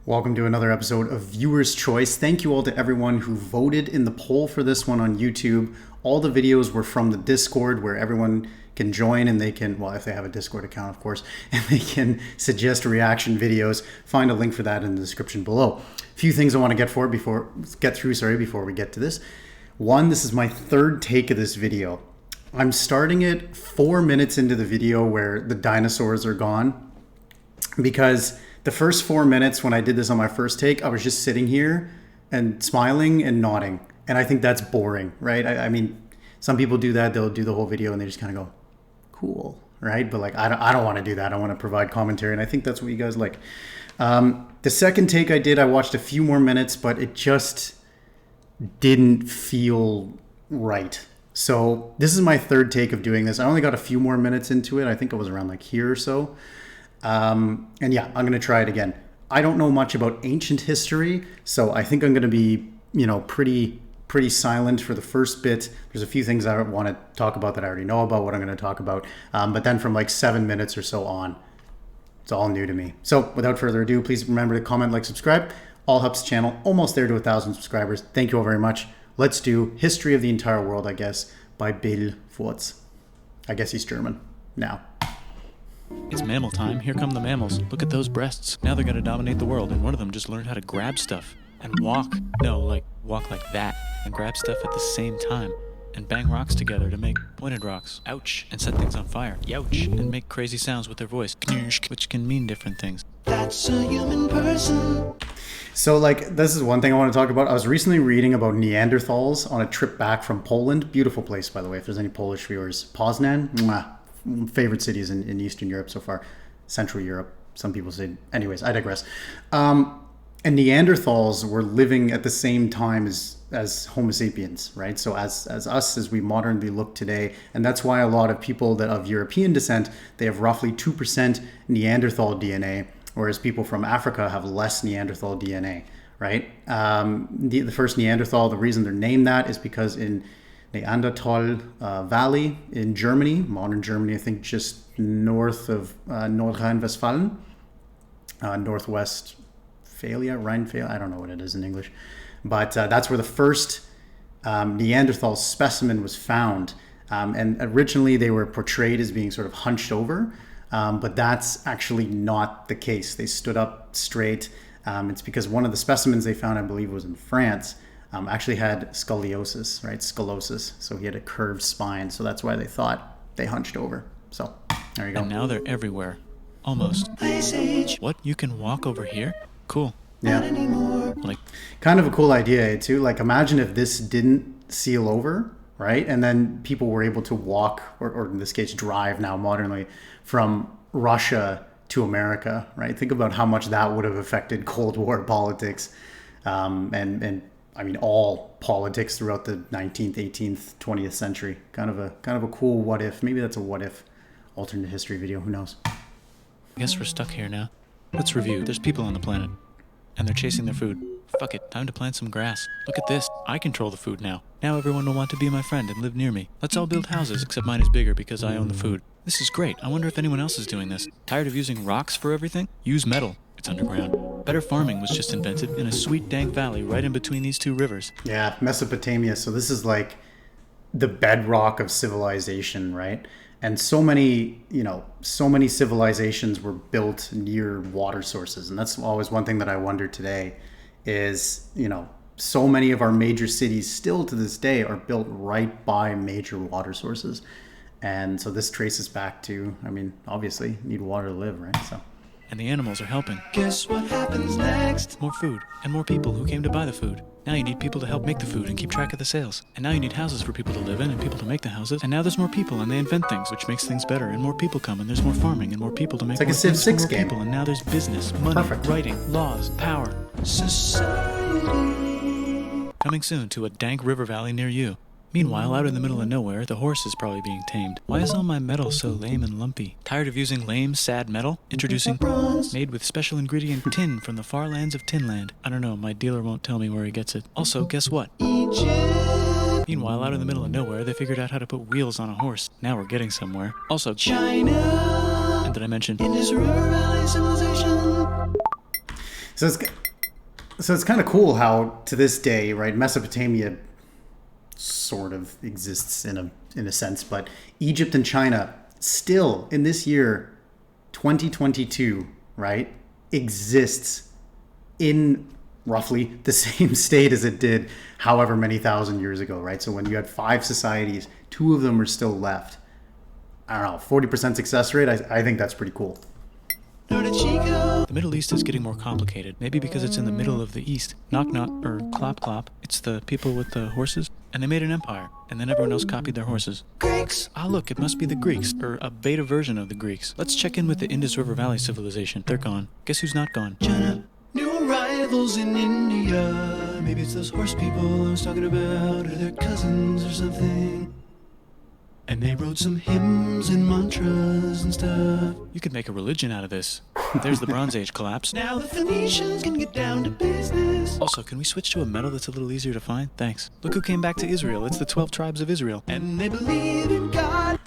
Welcome to another episode of Viewer's Choice. Thank you all to everyone who voted in the poll for this one on YouTube. All the videos were from the Discord where everyone can join and they can, well, if they have a Discord account, of course, and they can suggest reaction videos. Find a link for that in the description below. A few things I want to get through before we get to this. One, this is my third take of this video. I'm starting it 4 minutes into the video where the dinosaurs are gone, because the first 4 minutes when I did this on my first take, I was just sitting here and smiling and nodding. And I think that's boring, right? I mean, some people do that. They'll do the whole video and they just kind of go, cool, right? But like, I don't want to do that. I want to provide commentary. And I think that's what you guys like. The second take I did, I watched a few more minutes, but it just didn't feel right. So this is my third take of doing this. I only got a few more minutes into it. I think it was around like here or so. And yeah, I'm going to try it again. I don't know much about ancient history, so I think I'm going to be, pretty silent for the first bit. There's a few things I want to talk about that I already know about, what I'm going to talk about. But then from like 7 minutes or so on, it's all new to me. So without further ado, please remember to comment, like, subscribe. All helps the channel. Almost there to 1,000 subscribers. Thank you all very much. Let's do History of the Entire World, I guess, by Bill Wurtz. I guess he's German. Now. It's mammal time. Here come the mammals. Look at those breasts. Now they're gonna dominate the world, and one of them just learned how to grab stuff and walk. No, like walk like that and grab stuff at the same time and bang rocks together to make pointed rocks. Ouch. And set things on fire. Youch. And make crazy sounds with their voice, which can mean different things. That's a human person. So like, this is one thing I want to talk about. I was recently reading about Neanderthals on a trip back from Poland. Beautiful place, by the way, if there's any Polish viewers. Poznan, mwah. Favorite cities in Eastern Europe so far. Central Europe, some people say. Anyways, I digress. And Neanderthals were living at the same time as Homo sapiens, right? So as us, as we modernly look today. And that's why a lot of people that of European descent, they have roughly 2% Neanderthal DNA, whereas people from Africa have less Neanderthal DNA, right? The first Neanderthal, the reason they're named that is because in Neanderthal Valley in Germany, modern Germany, I think just north of Nordrhein-Westfalen, Rheinfeld, I don't know what it is in English, but that's where the first Neanderthal specimen was found. And originally they were portrayed as being sort of hunched over, but that's actually not the case. They stood up straight. It's because one of the specimens they found, I believe, was in France, actually had scoliosis, right? Scoliosis. So he had a curved spine. So that's why they thought they hunched over. So there you go. And now they're everywhere. Almost. What? You can walk over here? Cool. Yeah. Like, kind of a cool idea too. Like, imagine if this didn't seal over, right? And then people were able to walk, or in this case, drive now modernly from Russia to America, right? Think about how much that would have affected Cold War politics, and I mean, all politics throughout the 19th, 18th, 20th century. Kind of a cool what if. Maybe that's a what if alternate history video. Who knows? I guess we're stuck here now. Let's review. There's people on the planet, and they're chasing their food. Fuck it, time to plant some grass. Look at this. I control the food now. Now everyone will want to be my friend and live near me. Let's all build houses, except mine is bigger because I own the food. This is great. I wonder if anyone else is doing this. Tired of using rocks for everything? Use metal. It's underground. Better farming was just invented in a sweet dank valley right in between these two rivers. Yeah, Mesopotamia. So this is like the bedrock of civilization, right? And so many civilizations were built near water sources. And that's always one thing that I wonder today is, so many of our major cities still to this day are built right by major water sources. And so this traces back to, obviously you need water to live, right? So. And the animals are helping. Guess what happens next? More food, and more people who came to buy the food. Now you need people to help make the food and keep track of the sales. And now you need houses for people to live in and people to make the houses. And now there's more people and they invent things, which makes things better. And more people come and there's more farming and more people to make more things for more people. And now there's business, money, writing, laws, power, society. Coming soon to a dank river valley near you. Meanwhile, out in the middle of nowhere, the horse is probably being tamed. Why is all my metal so lame and lumpy? Tired of using lame, sad metal? Introducing bronze, made with special ingredient tin from the far lands of Tinland. I don't know, my dealer won't tell me where he gets it. Also, guess what? Egypt. Meanwhile, out in the middle of nowhere, they figured out how to put wheels on a horse. Now we're getting somewhere. Also, China. And did I mention Indus River Valley civilization? So it's kind of cool how to this day, right, Mesopotamia sort of exists in a sense, but Egypt and China still in this year 2022, right, exists in roughly the same state as it did however many thousand years ago, right? So when you had 5 societies, 2 of them are still left. I don't know, 40% success rate. I think that's pretty cool. The Middle East is getting more complicated, maybe because it's in the middle of the East. Knock knock, or clop clop. It's the people with the horses, and they made an empire, and then everyone else copied their horses. Greeks! Ah, look, it must be the Greeks, or a beta version of the Greeks. Let's check in with the Indus River Valley civilization. They're gone. Guess who's not gone? China. New arrivals in India. Maybe it's those horse people I was talking about, or their cousins or something. And they wrote some hymns and mantras and stuff. You could make a religion out of this. There's the Bronze Age collapse. Now the Phoenicians can get down to business. Also, can we switch to a metal that's a little easier to find? Thanks. Look who came back to Israel. It's the 12 tribes of Israel. And they believe in God.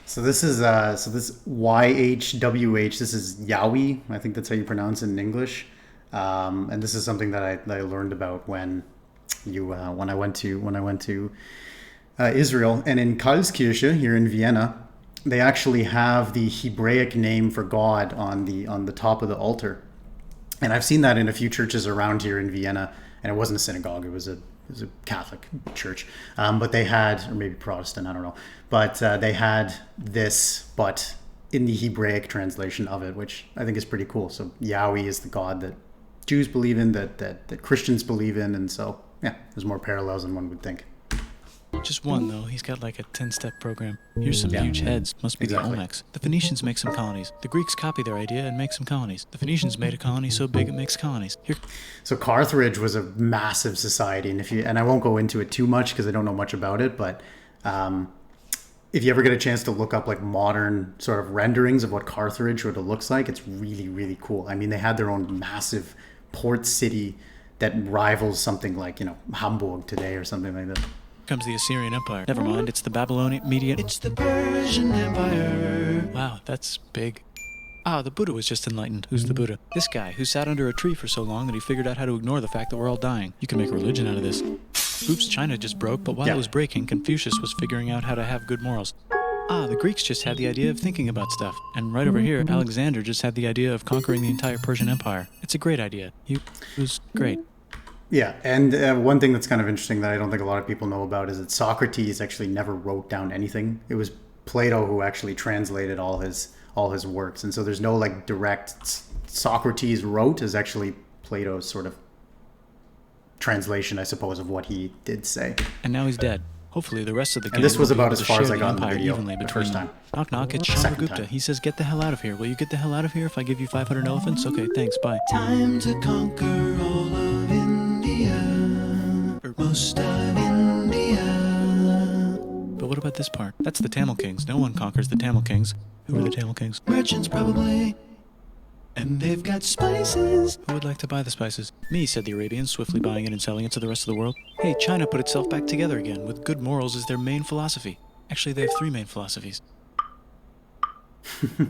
So this is this YHWH. This is Yahweh. I think that's how you pronounce it in English. And this is something that I learned about when I went to Israel, and in Karlskirche here in Vienna, they actually have the Hebraic name for God on the top of the altar, and I've seen that in a few churches around here in Vienna. And it wasn't a synagogue; it was a Catholic church, but they had, or maybe Protestant, I don't know, but they had this, but in the Hebraic translation of it, which I think is pretty cool. So Yahweh is the God that Jews believe in, that Christians believe in, and so yeah, there's more parallels than one would think. Just one, though. He's got like a 10-step program. Here's some huge heads. Must be exactly. The Olmecs. The Phoenicians make some colonies. The Greeks copy their idea and make some colonies. The Phoenicians made a colony so big it makes colonies. Here. So Carthage was a massive society, and I won't go into it too much because I don't know much about it, but if you ever get a chance to look up like modern sort of renderings of what Carthage would have looks like, it's really, really cool. I mean, they had their own massive port city that rivals something like, Hamburg today or something like that. Comes the Assyrian Empire. Never mind, it's the Babylonian Median. It's the Persian Empire. Wow, that's big. Ah, the Buddha was just enlightened. Who's the Buddha? This guy who sat under a tree for so long that he figured out how to ignore the fact that we're all dying. You can make a religion out of this. Oops, China just broke, but while it was breaking, Confucius was figuring out how to have good morals. Ah, the Greeks just had the idea of thinking about stuff. And right over here, Alexander just had the idea of conquering the entire Persian Empire. It's a great idea. It was great. Yeah, and one thing that's kind of interesting that I don't think a lot of people know about is that Socrates actually never wrote down anything. It was Plato who actually translated all his works, and so there's no like direct Socrates wrote is actually Plato's sort of translation, I suppose, of what he did say. And now he's dead. Hopefully the rest of the game. And this was about as far as I got in the video the first time. Knock knock, it's Chandragupta. He says, "Get the hell out of here. Will you get the hell out of here if I give you 500 elephants?" Okay, thanks, bye. Time to conquer all of India, or most of India. But what about this part? That's the Tamil Kings. No one conquers the Tamil Kings. Who are the Tamil Kings? Merchants, probably. And they've got spices. Who would like to buy the spices? Me, said the Arabians, swiftly buying it and selling it to the rest of the world. Hey, China put itself back together again, with good morals as their main philosophy. Actually, they have 3 main philosophies.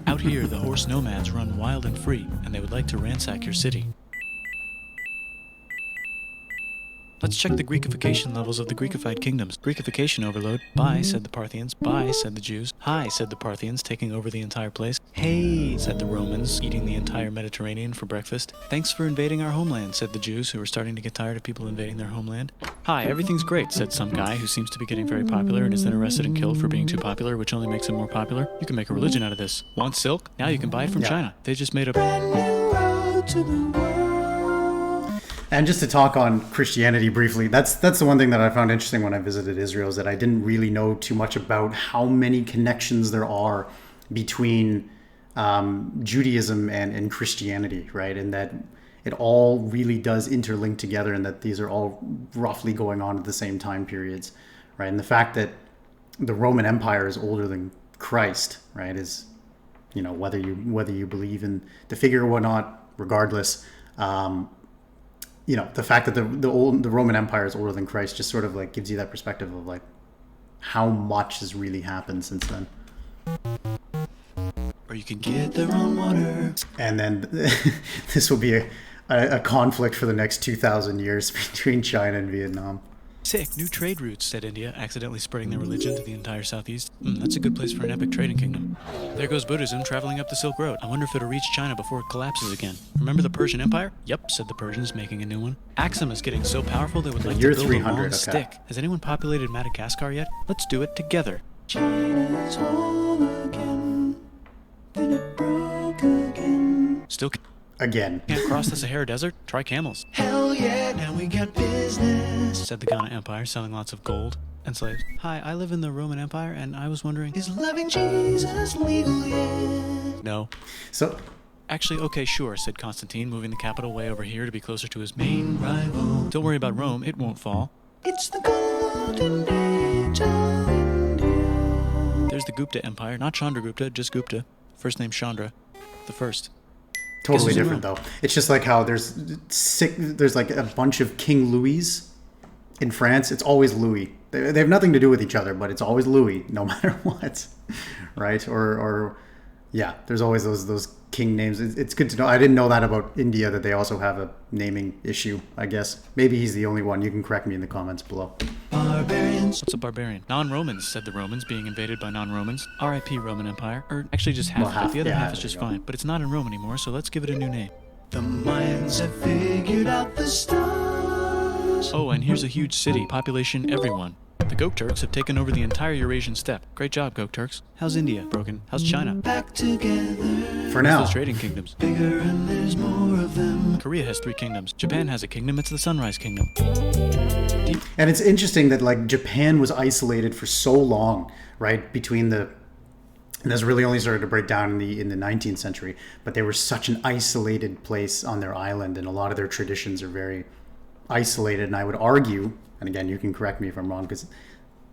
Out here, the horse nomads run wild and free, and they would like to ransack your city. Let's check the Greekification levels of the Greekified kingdoms. Greekification overload. Bye, said the Parthians. Bye, said the Jews. Hi, said the Parthians, taking over the entire place. Hey, said the Romans, eating the entire Mediterranean for breakfast. Thanks for invading our homeland, said the Jews, who were starting to get tired of people invading their homeland. Hi, everything's great, said some guy who seems to be getting very popular and is then arrested and killed for being too popular, which only makes him more popular. You can make a religion out of this. Want silk? Now you can buy it from China. They just made a brand new road to the world. And just to talk on Christianity briefly, that's the one thing that I found interesting when I visited Israel, is that I didn't really know too much about how many connections there are between Judaism and Christianity, right? And that it all really does interlink together, and that these are all roughly going on at the same time periods, right? And the fact that the Roman Empire is older than Christ, right, is, whether you believe in the figure or not, regardless, the fact that the Roman Empire is older than Christ just sort of like gives you that perspective of like how much has really happened since then. Or you can get their own water. And then this will be a conflict for the next 2,000 years between China and Vietnam. Sick, new trade routes, said India, accidentally spreading their religion to the entire southeast. That's a good place for an epic trading kingdom. There goes Buddhism traveling up the Silk Road. I wonder if it'll reach China before it collapses again. Remember the Persian Empire? Yep, said the Persians, making a new one. Axum is getting so powerful they would like to build a long stick. Has anyone populated Madagascar yet? Let's do it together. China's home again, then it broke again. Still Again. Can't cross the Sahara Desert? Try camels. Hell yeah, now we got business, said the Ghana Empire, selling lots of gold and slaves. Hi, I live in the Roman Empire, and I was wondering... Is loving Jesus legal yet? No. So... Actually, okay, sure, said Constantine, moving the capital way over here to be closer to his main rival. Don't worry about Rome, it won't fall. It's the golden age of India. There's the Gupta Empire, not Chandragupta, just Gupta. First name Chandra. The first. Totally different, though. It's just like how there's like a bunch of King Louis in France. It's always Louis. They have nothing to do with each other, but it's always Louis, no matter what, right? Or yeah, there's always those king names. It's good to know. I didn't know that about India, that they also have a naming issue, I guess. Maybe he's the only one. You can correct me in the comments below. Barbarians. What's a barbarian? Non-Romans, said the Romans, being invaded by non-Romans. R.I.P. Roman Empire. Or actually just half of it. The other half is just fine. But it's not in Rome anymore, so let's give it a new name. The Mayans have figured out the stars. Oh, and here's a huge city. Population everyone. The Gok Turks have taken over the entire Eurasian steppe. Great job, Gok Turks. How's India? Broken. How's China? Back together. For now. Those trading kingdoms. Bigger and there's more of them. Korea has 3 kingdoms. Japan has a kingdom. It's the Sunrise Kingdom. And it's interesting that like Japan was isolated for so long, right? And this really only started to break down in the 19th century. But they were such an isolated place on their island, and a lot of their traditions are very isolated. And I would argue, and again, you can correct me if I'm wrong, because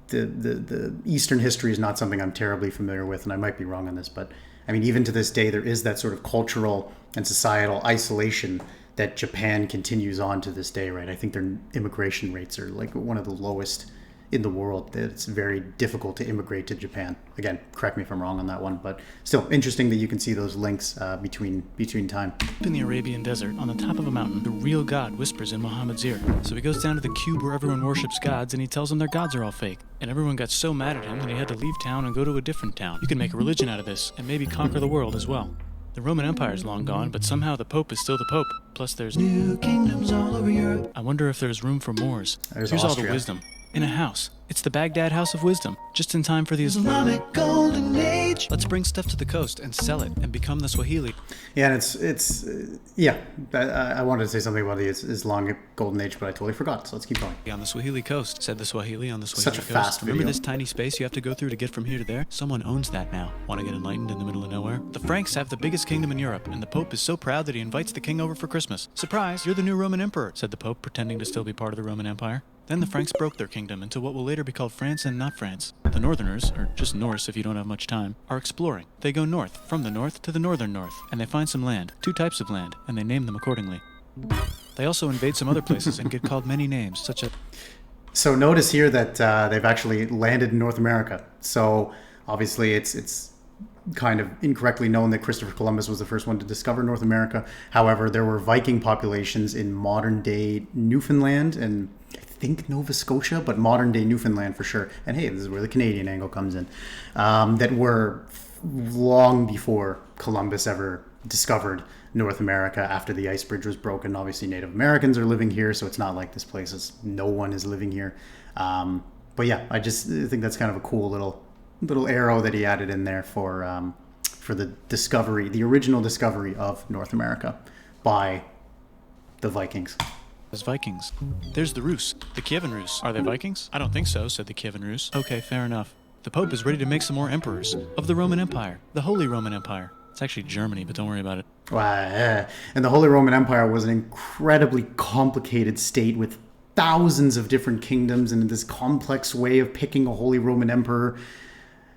the Eastern history is not something I'm terribly familiar with, and I might be wrong on this, but I mean, even to this day, there is that sort of cultural and societal isolation that Japan continues on to this day, right? I think their immigration rates are like one of the lowest in the world. It's very difficult to immigrate to Japan. Again, correct me if I'm wrong on that one, but still interesting that you can see those links between time. In the Arabian desert, on the top of a mountain, the real God whispers in Muhammad's ear. So he goes down to the cube where everyone worships gods, and he tells them their gods are all fake. And everyone got so mad at him that he had to leave town and go to a different town. You can make a religion out of this, and maybe conquer the world as well. The Roman Empire is long gone, but somehow the Pope is still the Pope. Plus there's new kingdoms all over Europe. I wonder if there's room for Moors. Here's Austria. All the wisdom. In a house. It's the Baghdad House of Wisdom. Just in time for the Islamic Golden Age. Let's bring stuff to the coast and sell it and become the Swahili. Yeah, and I wanted to say something about the Islamic Golden Age, but I totally forgot, so let's keep going. On the Swahili coast, said the Swahili on the Swahili Such a coast. fast Remember video. this tiny space you have to go through to get from here to there? Someone owns that now. Want to get enlightened in the middle of nowhere? The Franks have the biggest kingdom in Europe, and the Pope is so proud that he invites the king over for Christmas. Surprise, you're the new Roman emperor, said the Pope, pretending to still be part of the Roman Empire. Then the Franks broke their kingdom into what will later be called France and not France. The Northerners, or just Norse if you don't have much time, are exploring. They go north, from the north to the northern north, and they find some land, 2 types of land, and they name them accordingly. They also invade some other places and get called many names, such as... So notice here that they've actually landed in North America. So obviously it's kind of incorrectly known that Christopher Columbus was the first one to discover North America. However, there were Viking populations in modern day Newfoundland and I think Nova Scotia, but modern day Newfoundland for sure. And hey, this is where the Canadian angle comes in. That were long before Columbus ever discovered North America after the ice bridge was broken. Obviously Native Americans are living here, so it's not like this place is no one is living here. But yeah, I just think that's kind of a cool little arrow that he added in there for the original discovery of North America by the Vikings. As Vikings. There's the Rus, the Kievan Rus. Are they Vikings? I don't think so, said the Kievan Rus. Okay, fair enough. The Pope is ready to make some more emperors of the Roman Empire, the Holy Roman Empire. It's actually Germany, but don't worry about it. And the Holy Roman Empire was an incredibly complicated state with thousands of different kingdoms and this complex way of picking a Holy Roman Emperor.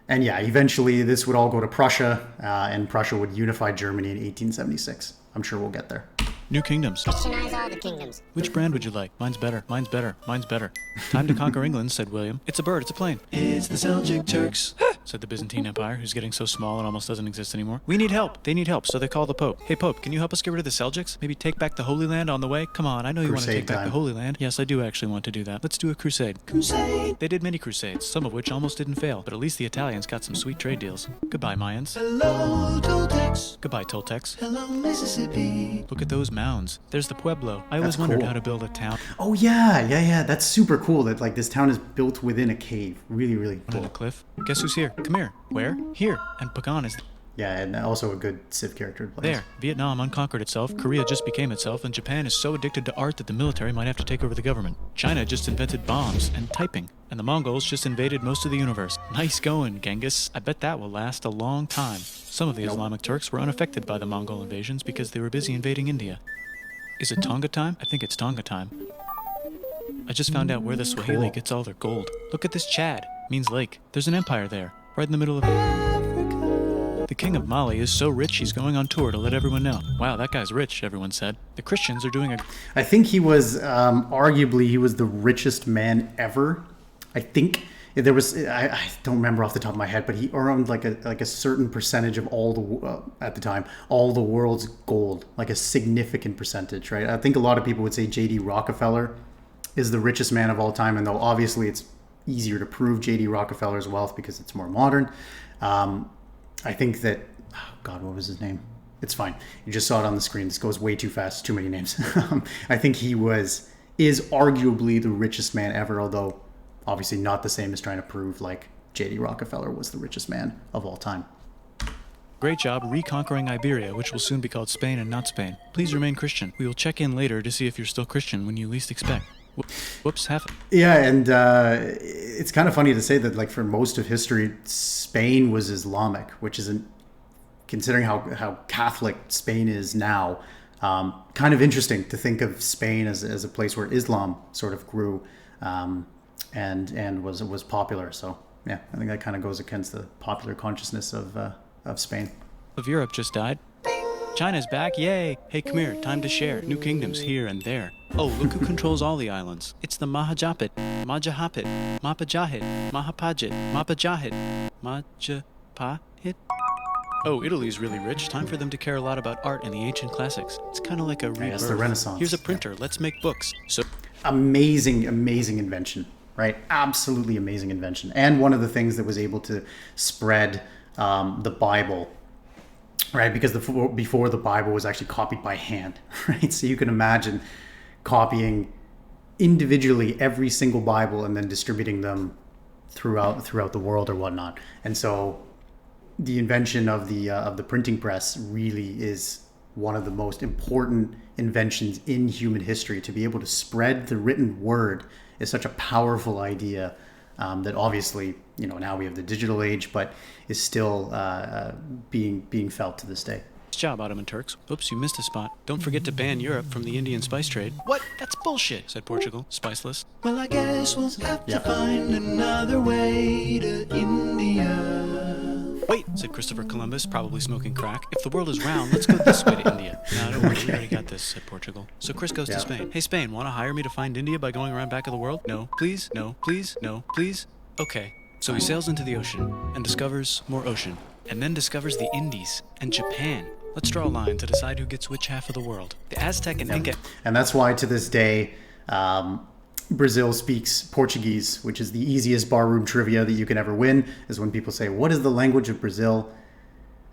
And yeah, eventually this would all go to Prussia, and Prussia would unify Germany in 1876. I'm sure we'll get there. New kingdoms. Christianize all the kingdoms. Which brand would you like? Mine's better. Mine's better. Mine's better. Time to conquer England, said William. It's a bird. It's a plane. It's the Seljuk Turks. said the Byzantine Empire, who's getting so small it almost doesn't exist anymore. We need help. They need help, so they call the Pope. Hey, Pope, can you help us get rid of the Seljuks? Maybe take back the Holy Land on the way? Come on, I know you want to take back the Holy Land. Yes, I do actually want to do that. Let's do a crusade. Crusade. They did many crusades, some of which almost didn't fail, but at least the Italians got some sweet trade deals. Goodbye, Mayans. Hello, Toltecs. Goodbye, Toltecs. Hello, Mississippi. Look at those mounds. There's the Pueblo. I always wondered how to build a town. Oh yeah. That's super cool that like this town is built within a cave. Really, really cool. On a cliff. Guess who's here? Come here. Where? Here. And Pagan is... Yeah, and also a good Civ character to play. There. Vietnam unconquered itself, Korea just became itself, and Japan is so addicted to art that the military might have to take over the government. China just invented bombs and typing, and the Mongols just invaded most of the universe. Nice going, Genghis. I bet that will last a long time. Some of the Islamic Turks were unaffected by the Mongol invasions because they were busy invading India. Is it Tonga time? I think it's Tonga time. I just found out where the Swahili gets all their gold. Look at this Chad. Means lake. There's an empire there, right in the middle of Africa. The king of Mali is so rich he's going on tour to let everyone know. Wow, that guy's rich, everyone said. The Christians are doing a... I think he was, arguably, he was the richest man ever. I think there was, I don't remember off the top of my head, but he owned like a certain percentage of all the, at the time, all the world's gold, like a significant percentage, right? I think a lot of people would say J.D. Rockefeller is the richest man of all time, and though obviously it's easier to prove J.D. Rockefeller's wealth because it's more modern, I think that, oh God, what was his name? It's fine. You just saw it on the screen. This goes way too fast. Too many names. I think he is arguably the richest man ever, although obviously not the same as trying to prove like J.D. Rockefeller was the richest man of all time. Great job reconquering Iberia, which will soon be called Spain and not Spain. Please remain Christian. We will check in later to see if you're still Christian when you least expect. Whoops, half. Yeah, and it's kind of funny to say that like for most of history, Spain was Islamic, which isn't, considering how Catholic Spain is now, kind of interesting to think of Spain as a place where Islam sort of grew and was popular. So yeah, I think that kind of goes against the popular consciousness of Spain. Of Europe just died. China's back, yay! Hey, come here, time to share. New kingdoms here and there. Oh, look who controls all the islands. It's the Mahajapit, Majapahit, Mapajahit, Mahapajit, Mapajahit, Majapahit. Oh, Italy's really rich. Time for them to care a lot about art and the ancient classics. It's kind of like a rebirth. It's the Renaissance. Here's a printer. Let's make books. So amazing invention, right? Absolutely amazing invention. And one of the things that was able to spread the Bible, right? Because before the Bible was actually copied by hand, right? So you can imagine copying individually every single Bible and then distributing them throughout the world or whatnot. And so the invention of the printing press really is one of the most important inventions in human history. To be able to spread the written word is such a powerful idea that obviously, you know, now we have the digital age, but is still being felt to this day. nice job, Ottoman Turks. Oops, you missed a spot. Don't forget to ban Europe from the Indian spice trade. What? That's bullshit, said Portugal, spiceless. Well, I guess we'll have to find another way to India. Wait, said Christopher Columbus, probably smoking crack. If the world is round, let's go this way to India. No, don't worry, we already got this, said Portugal. So Chris goes to Spain. Hey, Spain, want to hire me to find India by going around back of the world? No, please, no, please, no, please. Okay. So he sails into the ocean and discovers more ocean, and then discovers the Indies and Japan. Let's draw a line to decide who gets which half of the world. The Aztec and Inca. And that's why to this day, Brazil speaks Portuguese, which is the easiest barroom trivia that you can ever win, is when people say, what is the language of Brazil?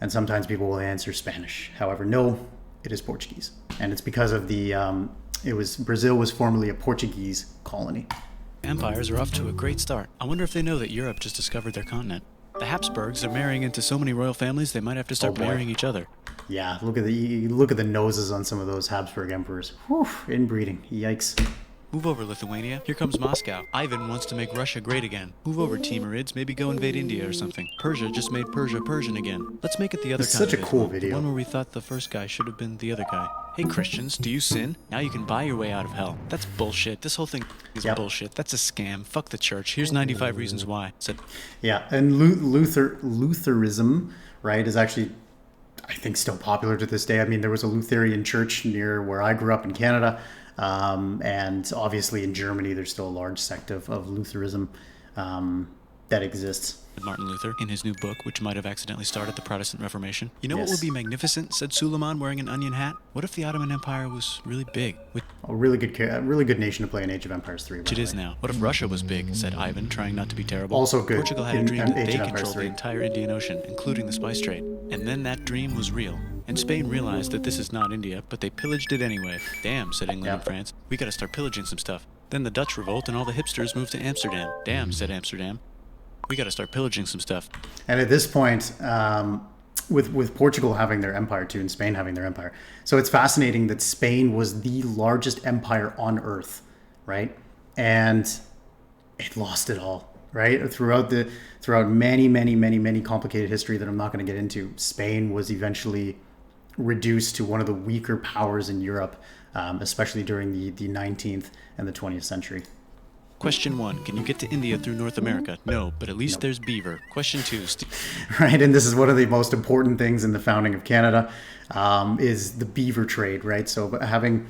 And sometimes people will answer Spanish. However, no, it is Portuguese. And it's because of Brazil was formerly a Portuguese colony. Empires are off to a great start. I wonder if they know that Europe just discovered their continent. The Habsburgs are marrying into so many royal families they might have to start marrying each other. Yeah, look at the noses on some of those Habsburg emperors. Whew, inbreeding. Yikes. Move over, Lithuania. Here comes Moscow. Ivan wants to make Russia great again. Move over, Timurids. Maybe go invade India or something. Persia just made Persia Persian again. Let's make it the other kind of such a cool video. The one where we thought the first guy should have been the other guy. Hey, Christians, do you sin? Now you can buy your way out of hell. That's bullshit. This whole thing is bullshit. That's a scam. Fuck the church. Here's 95 reasons why. Said. Yeah, and Lutheranism, right, is actually, I think, still popular to this day. I mean, there was a Lutheran church near where I grew up in Canada. And obviously in Germany, there's still a large sect of Lutheranism. that exists. Martin Luther in his new book, which might have accidentally started the Protestant Reformation. You know what Yes. would be magnificent, said Suleiman wearing an onion hat? What if the Ottoman Empire was really big, which A really good nation to play in Age of Empires 3. it is now? What if Russia was big, said Ivan, trying not to be terrible? Also good Portugal had a in dream that Age they of Empires controlled the 3. entire Indian Ocean, including the spice trade. And then that dream was real. And Spain realized that this is not India, but they pillaged it anyway. Damn, said England and France. We gotta start pillaging some stuff. Then the Dutch revolt and all the hipsters moved to Amsterdam. Damn, said Amsterdam. We gotta start pillaging some stuff. And at this point, with Portugal having their empire too, and Spain having their empire, so it's fascinating that Spain was the largest empire on Earth, right? And it lost it all, right? Throughout many complicated history that I'm not going to get into, Spain was eventually reduced to one of the weaker powers in Europe, especially during the 19th and the 20th century. Question 1. Can you get to India through North America? No, but at least there's beaver. Question 2. Right, and this is one of the most important things in the founding of Canada, is the beaver trade, right? So having,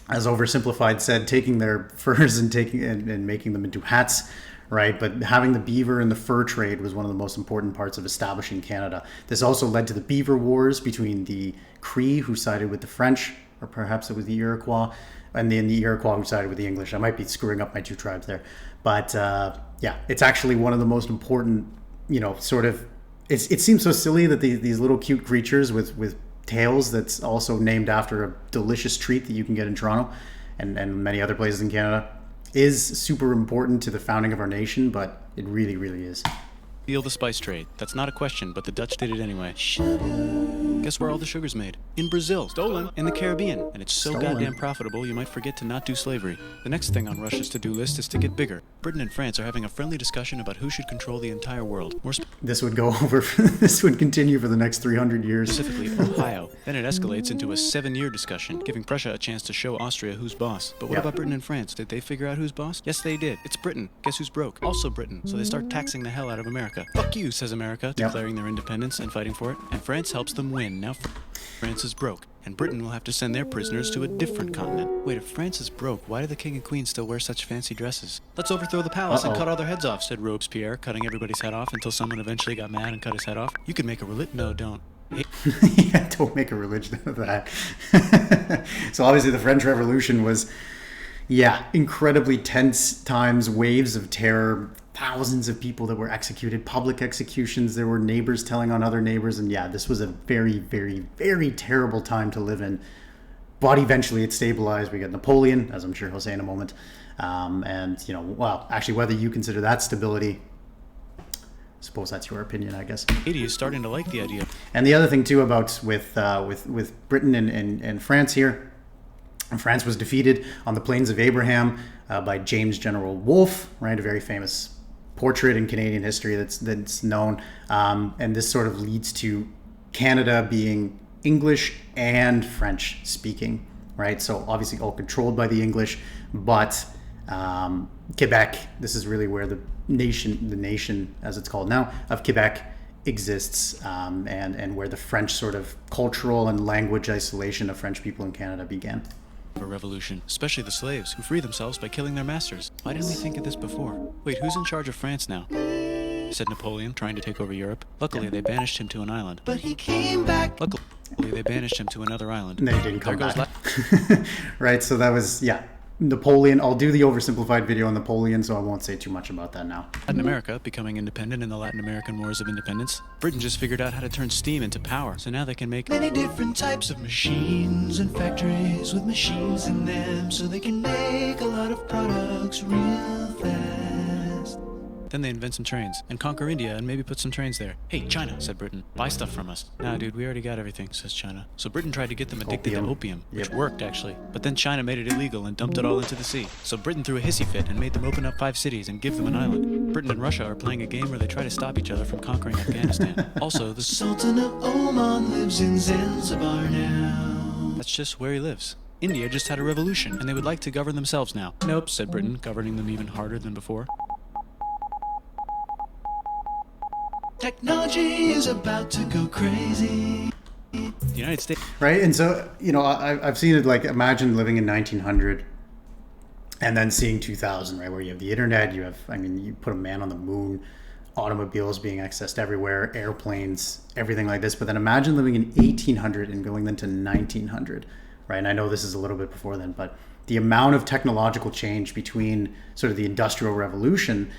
as oversimplified said, taking their furs and making them into hats, right? But having the beaver and the fur trade was one of the most important parts of establishing Canada. This also led to the beaver wars between the Cree, who sided with the French, or perhaps it was the Iroquois, and then the Iroquois who sided with the English. I might be screwing up my two tribes there. But yeah, it's actually one of the most important, sort of, it seems so silly that these little cute creatures with tails that's also named after a delicious treat that you can get in Toronto and many other places in Canada is super important to the founding of our nation, but it really, really is. Steal the spice trade. That's not a question, but the Dutch did it anyway. Guess where all the sugar's made? In Brazil. Stolen. In the Caribbean. And it's so goddamn profitable, you might forget to not do slavery. The next thing on Russia's to-do list is to get bigger. Britain and France are having a friendly discussion about who should control the entire world. This would this would continue for the next 300 years. Specifically, Ohio. Then it escalates into a 7-year discussion, giving Prussia a chance to show Austria who's boss. But what about Britain and France? Did they figure out who's boss? Yes, they did. It's Britain. Guess who's broke? Also Britain. So they start taxing the hell out of America. Fuck you, says America, declaring their independence and fighting for it. And France helps them win. Now France is broke, and Britain will have to send their prisoners to a different continent. Wait, if France is broke, why do the king and queen still wear such fancy dresses? Let's overthrow the palace and cut all their heads off, said Robespierre, cutting everybody's head off until someone eventually got mad and cut his head off. You can make a religion. No, don't. Yeah, don't make a religion out of that. So obviously the French Revolution was, incredibly tense times, waves of terror, thousands of people that were executed, public executions. There were neighbors telling on other neighbors. And this was a very, very, very terrible time to live in. But eventually it stabilized. We got Napoleon, as I'm sure he'll say in a moment. Actually, whether you consider that stability, I suppose that's your opinion, I guess. Haiti is starting to like the idea. And the other thing too about with Britain and France here, France was defeated on the Plains of Abraham by James General Wolfe, right? A very famous portrait in Canadian history that's known. And this sort of leads to Canada being English and French speaking, right? So obviously all controlled by the English, but Quebec, this is really where the nation as it's called now, of Quebec exists, and where the French sort of cultural and language isolation of French people in Canada began. A revolution, especially the slaves, who free themselves by killing their masters. Why didn't we think of this before? Wait, who's in charge of France now? Said Napoleon, trying to take over Europe. Luckily, they banished him to an island. But he came back. Luckily, they banished him to another island. And then he didn't come back. Right, so that was, Napoleon. I'll do the oversimplified video on Napoleon, so I won't say too much about that now. Latin America becoming independent in the Latin American Wars of Independence. Britain just figured out how to turn steam into power, so now they can make many different types of machines and factories with machines in them, so they can make a lot of products real fast. Then they invent some trains and conquer India and maybe put some trains there. Hey, China, said Britain, buy stuff from us. Nah, dude, we already got everything, says China. So Britain tried to get them addicted to opium, which worked, actually. But then China made it illegal and dumped it all into the sea. So Britain threw a hissy fit and made them open up 5 cities and give them an island. Britain and Russia are playing a game where they try to stop each other from conquering Afghanistan. Also, the Sultan of Oman lives in Zanzibar now. That's just where he lives. India just had a revolution, and they would like to govern themselves now. Nope, said Britain, governing them even harder than before. Technology is about to go crazy. The United States. Right, and so, I've seen it, like, imagine living in 1900, And then seeing 2000, right, where you have the internet, you have, I mean, you put a man on the moon, automobiles being accessed everywhere, airplanes, everything like this. But then imagine living in 1800 and going then to 1900, right? And I know this is a little bit before then, but the amount of technological change between sort of the Industrial Revolution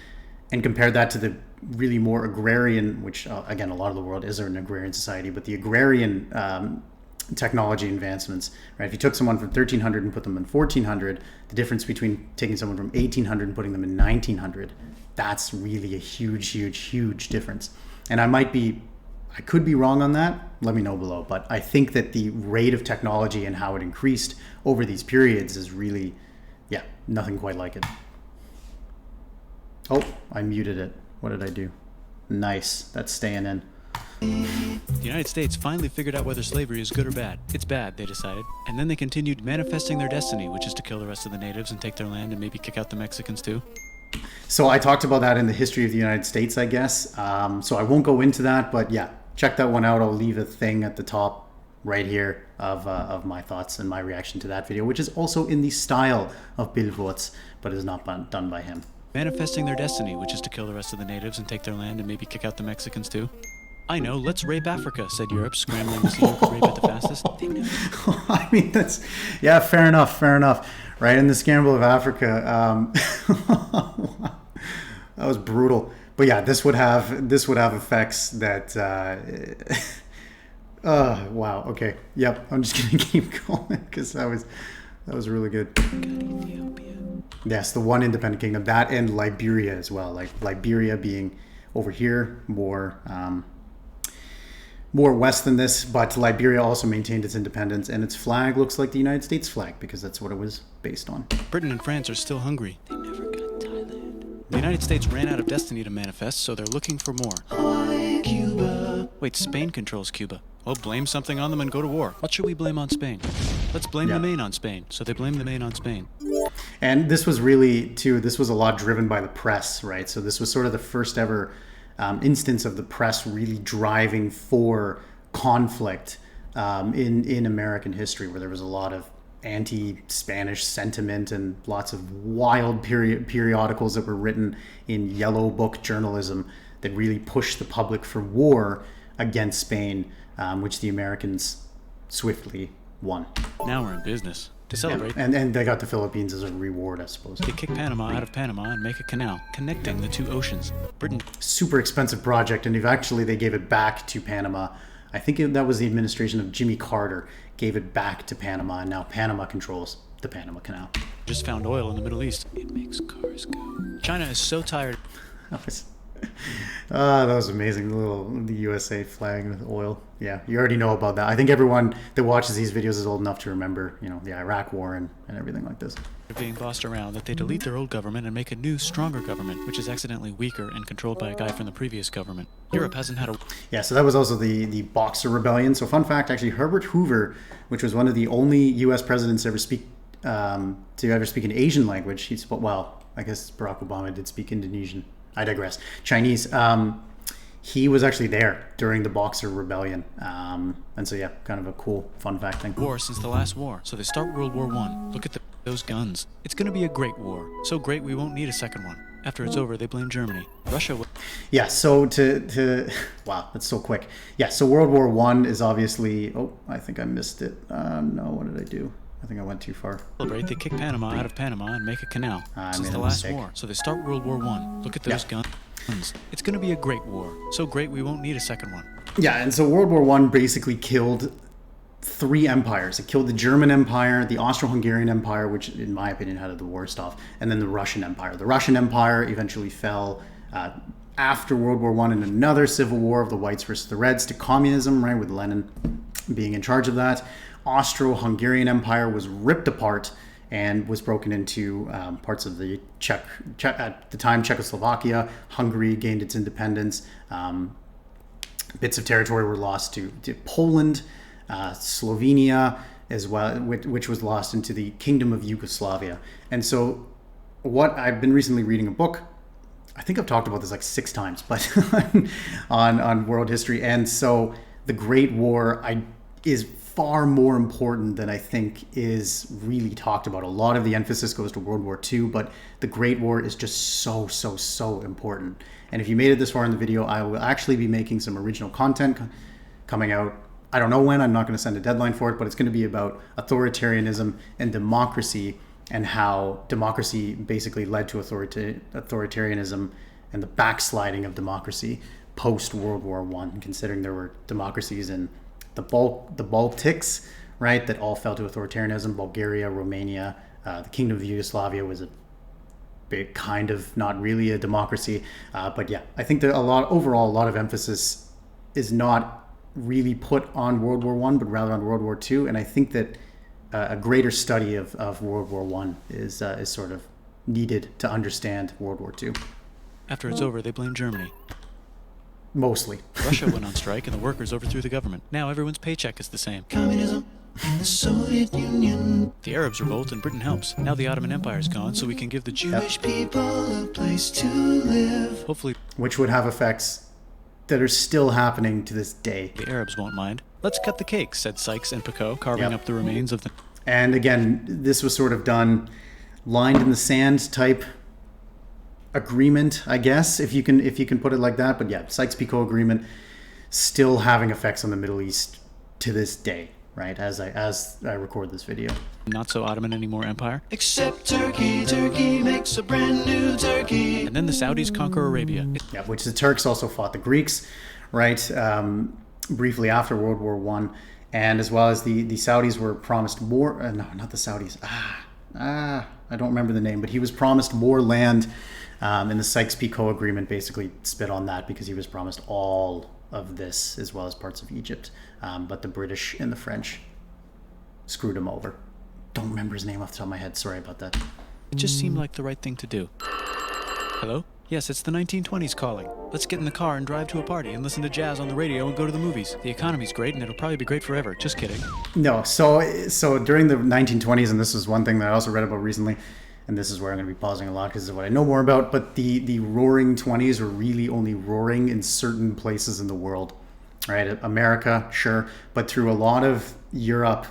and compare that to the really more agrarian, which again, a lot of the world is an agrarian society, but the agrarian technology advancements, right? If you took someone from 1300 and put them in 1400, the difference between taking someone from 1800 and putting them in 1900, that's really a huge difference. And I could be wrong on that. Let me know below. But I think that the rate of technology and how it increased over these periods is really, yeah, nothing quite like it. Oh, I muted it. What did I do? Nice. That's staying in. The United States finally figured out whether slavery is good or bad. It's bad, they decided. And then they continued manifesting their destiny, which is to kill the rest of the natives and take their land and maybe kick out the Mexicans too. So I talked about that in the history of the United States, I guess. So I won't go into that, but yeah, check that one out. I'll leave a thing at the top right here of my thoughts and my reaction to that video, which is also in the style of Bill Wurtz, but is not done by him. Manifesting their destiny, which is to kill the rest of the natives and take their land and maybe kick out the Mexicans too. I know, let's rape Africa, said Europe, scrambling to see who could rape it the fastest. I mean, that's, yeah, fair enough. Right, in the scramble of Africa, that was brutal. But yeah, this would have effects that, wow, okay, yep, I'm just gonna keep going because that was really good. Yes, the one independent kingdom, that and Liberia as well, like Liberia being over here, more west than this, but Liberia also maintained its independence, and its flag looks like the United States flag because that's what it was based on. Britain and France are still hungry. They never got Thailand. The United States ran out of destiny to manifest, so they're looking for more. Hawaii, Cuba. Wait, Spain controls Cuba. Well, blame something on them and go to war. What should we blame on Spain? Let's blame the Maine on Spain. So they blame the Maine on Spain. And this was really, too, this was a lot driven by the press, right? So this was sort of the first ever instance of the press really driving for conflict in American history, where there was a lot of anti-Spanish sentiment and lots of wild periodicals that were written in yellow book journalism that really pushed the public for war against Spain, which the Americans swiftly won. Now we're in business. To celebrate. Yeah. And they got the Philippines as a reward, I suppose. They kick Panama out of Panama and make a canal connecting the two oceans. Britain. Super expensive project, and they gave it back to Panama. I think that was the administration of Jimmy Carter gave it back to Panama, and now Panama controls the Panama Canal. Just found oil in the Middle East. It makes cars go. China is so tired. That was amazing. The USA flag with oil. Yeah, you already know about that. I think everyone that watches these videos is old enough to remember, the Iraq War and everything like this. They're being bossed around that they delete their old government and make a new, stronger government, which is accidentally weaker and controlled by a guy from the previous government. Europe hasn't had a... Yeah, so that was also the Boxer Rebellion. So fun fact, actually, Herbert Hoover, which was one of the only U.S. presidents to ever speak an Asian language. He spoke, well, I guess Barack Obama did speak Indonesian. I digress. Chinese. He was actually there during the Boxer Rebellion. And so, yeah, kind of a cool fun fact thing. War since the last war. So they start World War I. Look at those guns. It's going to be a great war. So great we won't need a second one. After it's over, they blame Germany. Russia... Yeah, so wow, that's so quick. Yeah, so World War I is obviously... Oh, I think I missed it. No, what did I do? I think I went too far. Celebrate, they kick Panama out of Panama and make a canal. Since the last war. So they start World War I. Look at those guns. It's going to be a great war. So great we won't need a second one. Yeah, and so World War I basically killed 3 empires. It killed the German Empire, the Austro-Hungarian Empire, which in my opinion had the worst off, and then the Russian Empire. The Russian Empire eventually fell after World War I in another civil war of the whites versus the reds to communism, right, with Lenin being in charge of that. Austro-Hungarian Empire was ripped apart and was broken into parts of the at the time Czechoslovakia. Hungary gained its independence. Bits of territory were lost to Poland, Slovenia as well, which was lost into the Kingdom of Yugoslavia. And so what I've been recently reading a book, I think I've talked about this like 6 times, but on world history. And so the Great War is far more important than I think is really talked about. A lot of the emphasis goes to World War II, but the Great War is just so important. And if you made it this far in the video, I will actually be making some original content coming out. I don't know when, I'm not going to send a deadline for it, but it's going to be about authoritarianism and democracy, and how democracy basically led to authoritarianism and the backsliding of democracy post World War I, considering there were democracies in the Baltics, right, that all fell to authoritarianism. Bulgaria, Romania, the Kingdom of Yugoslavia was a big kind of not really a democracy. But yeah, I think that overall a lot of emphasis is not really put on World War I, but rather on World War II. And I think that a greater study of World War I is sort of needed to understand World War II. After it's over, they blame Germany. Mostly. Russia went on strike and the workers overthrew the government. Now everyone's paycheck is the same. Communism and the Soviet Union. The Arabs revolt and Britain helps. Now the Ottoman Empire's gone, so we can give the Jewish people a place to live. Hopefully, which would have effects that are still happening to this day. The Arabs won't mind. Let's cut the cake, said Sykes and Picot, carving up the remains of the... And again, this was sort of done lined in the sand type agreement, I guess, if you can put it like that. But yeah, Sykes-Picot agreement still having effects on the Middle East to this day, right? As I record this video. Not so Ottoman anymore empire. Except Turkey. Turkey makes a brand new Turkey. And then the Saudis conquer Arabia. Yeah, which the Turks also fought the Greeks, right? Briefly after World War I. And as well as the Saudis were promised more, no, not the Saudis. I don't remember the name, but he was promised more land. And the Sykes-Picot agreement basically spit on that because he was promised all of this as well as parts of Egypt. But the British and the French screwed him over. Don't remember his name off the top of my head. Sorry about that. It just seemed like the right thing to do. Hello? Yes, it's the 1920s calling. Let's get in the car and drive to a party and listen to jazz on the radio and go to the movies. The economy's great and it'll probably be great forever. Just kidding. No, so during the 1920s, and this is one thing that I also read about recently, and this is where I'm going to be pausing a lot because this is what I know more about, but the roaring 20s were really only roaring in certain places in the world, right? America, sure, but through a lot of Europe,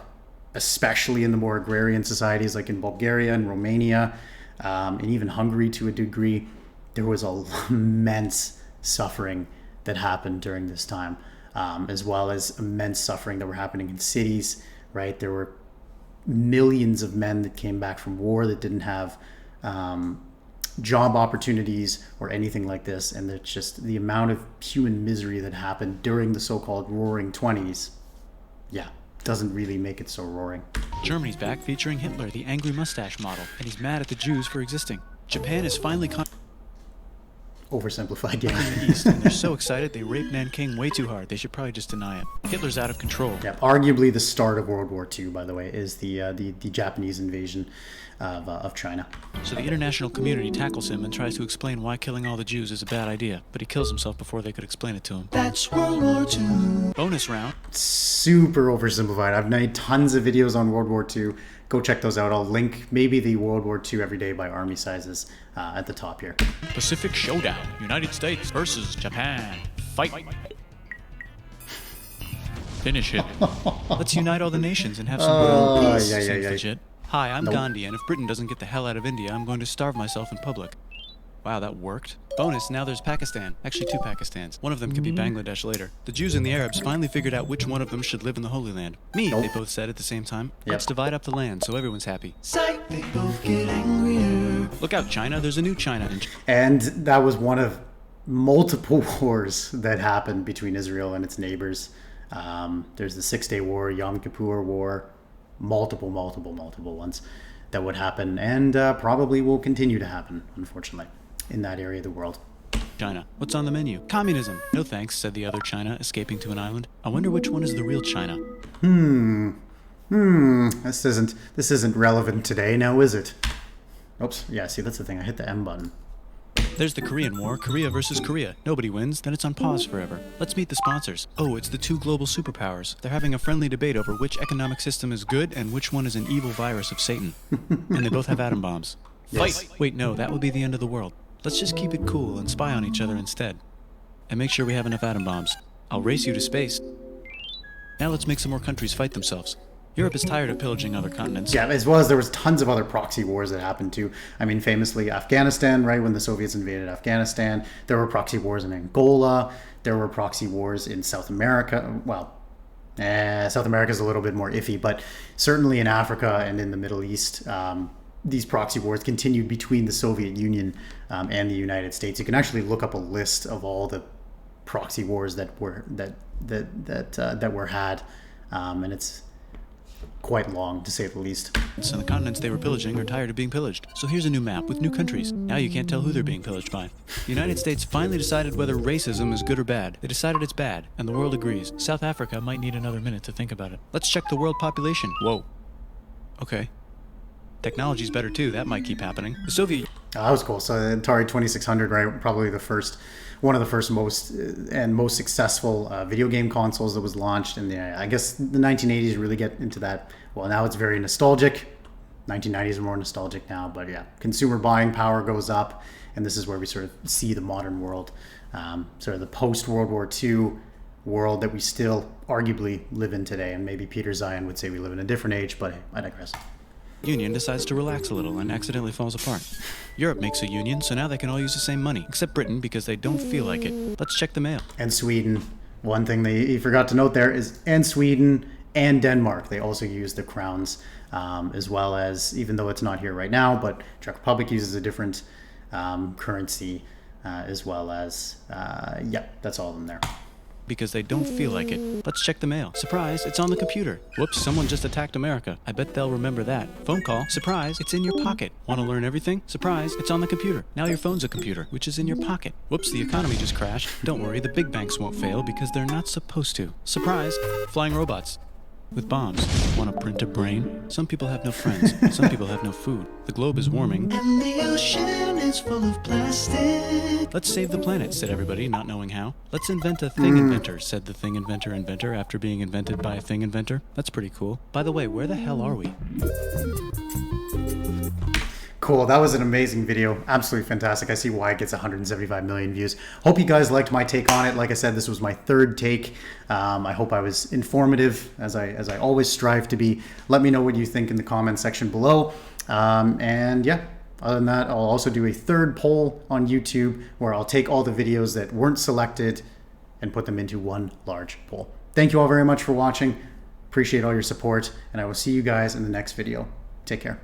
especially in the more agrarian societies like in Bulgaria and Romania, and even Hungary to a degree, there was immense suffering that happened during this time, as well as immense suffering that were happening in cities, right? There were millions of men that came back from war that didn't have job opportunities or anything like this, and it's just the amount of human misery that happened during the so-called roaring 20s, yeah, doesn't really make it so roaring. Germany's back featuring Hitler, the angry mustache model, and he's mad at the Jews for existing. Japan is finally oversimplified, in the East, and they're so excited they raped Nanking way too hard. They should probably just deny it. Hitler's out of control. Yeah, arguably the start of World War II, by the way, is the Japanese invasion of China. So the international community tackles him and tries to explain why killing all the Jews is a bad idea, but he kills himself before they could explain it to him. That's World War II. Bonus round. Super oversimplified. I've made tons of videos on World War II. Go check those out. I'll link maybe the World War II Every Day by Army Sizes at the top here. Pacific Showdown. United States versus Japan. Fight. Finish it. Let's unite all the nations and have some world peace. Seems legit. Hi, I'm Gandhi, and if Britain doesn't get the hell out of India, I'm going to starve myself in public. Wow, that worked. Bonus, now there's Pakistan. Actually, 2 Pakistans. One of them could be Bangladesh later. The Jews and the Arabs finally figured out which one of them should live in the Holy Land. Me, they both said at the same time. Let's divide up the land so everyone's happy. Psych, they both get angrier. Look out, China. There's a new China. And that was one of multiple wars that happened between Israel and its neighbors. There's the 6-Day War, Yom Kippur War, multiple ones that would happen and probably will continue to happen, unfortunately, in that area of the world. China. What's on the menu? Communism. No thanks, said the other China, escaping to an island. I wonder which one is the real China. This isn't relevant today now, is it? Oops. Yeah, see, that's the thing. I hit the M button. There's the Korean War, Korea versus Korea. Nobody wins, then it's on pause forever. Let's meet the sponsors. Oh, it's the 2 global superpowers. They're having a friendly debate over which economic system is good and which one is an evil virus of Satan. And they both have atom bombs. Yes. Fight! Wait, no, that would be the end of the world. Let's just keep it cool and spy on each other instead. And make sure we have enough atom bombs. I'll race you to space. Now let's make some more countries fight themselves. Europe is tired of pillaging other continents. Yeah, as well as there was tons of other proxy wars that happened too. I mean, famously Afghanistan, right? When the Soviets invaded Afghanistan, there were proxy wars in Angola. There were proxy wars in South America. Well, South America is a little bit more iffy, but certainly in Africa and in the Middle East, these proxy wars continued between the Soviet Union and the United States. You can actually look up a list of all the proxy wars that were had, and it's quite long, to say the least. So the continents they were pillaging are tired of being pillaged. So here's a new map with new countries. Now you can't tell who they're being pillaged by. The United States finally decided whether racism is good or bad. They decided it's bad, and the world agrees. South Africa might need another minute to think about it. Let's check the world population. Whoa. Okay. Technology's better too. That might keep happening. The Soviet... Oh, that was cool. So the Atari 2600, right? Probably one of the first most successful video game consoles that was launched in I guess the 1980s. Really get into that. Well, now it's very nostalgic. 1990s are more nostalgic now, but yeah, consumer buying power goes up, and this is where we sort of see the modern world, sort of the post-World War II world that we still arguably live in today. And maybe Peter Zion would say we live in a different age, but I digress. Union decides to relax a little and accidentally falls apart. Europe makes a union, so now they can all use the same money, except Britain because they don't feel like it. Let's check the mail. And Sweden. One thing you forgot to note there is, and Sweden and Denmark, they also use the crowns, as well as, even though it's not here right now, but Czech Republic uses a different currency, as well as, that's all of them there. Because they don't feel like it. Let's check the mail. Surprise, it's on the computer. Whoops, someone just attacked America. I bet they'll remember that. Phone call. Surprise, it's in your pocket. Want to learn everything? Surprise, it's on the computer. Now your phone's a computer, which is in your pocket. Whoops, the economy just crashed. Don't worry, the big banks won't fail because they're not supposed to. Surprise, flying robots. With bombs. Want to print a brain? Some people have no friends. Some people have no food. The globe is warming. And the ocean is full of plastic. Let's save the planet, said everybody, not knowing how. Let's invent a thing inventor, said the thing inventor after being invented by a thing inventor. That's pretty cool. By the way, where the hell are we? Cool, that was an amazing video. Absolutely fantastic. I see why it gets 175 million views. Hope you guys liked my take on it. Like I said, this was my third take. I hope I was informative, as I always strive to be. Let me know what you think in the comment section below. And yeah, other than that, I'll also do a third poll on YouTube where I'll take all the videos that weren't selected and put them into one large poll. Thank you all very much for watching. Appreciate all your support, and I will see you guys in the next video. Take care.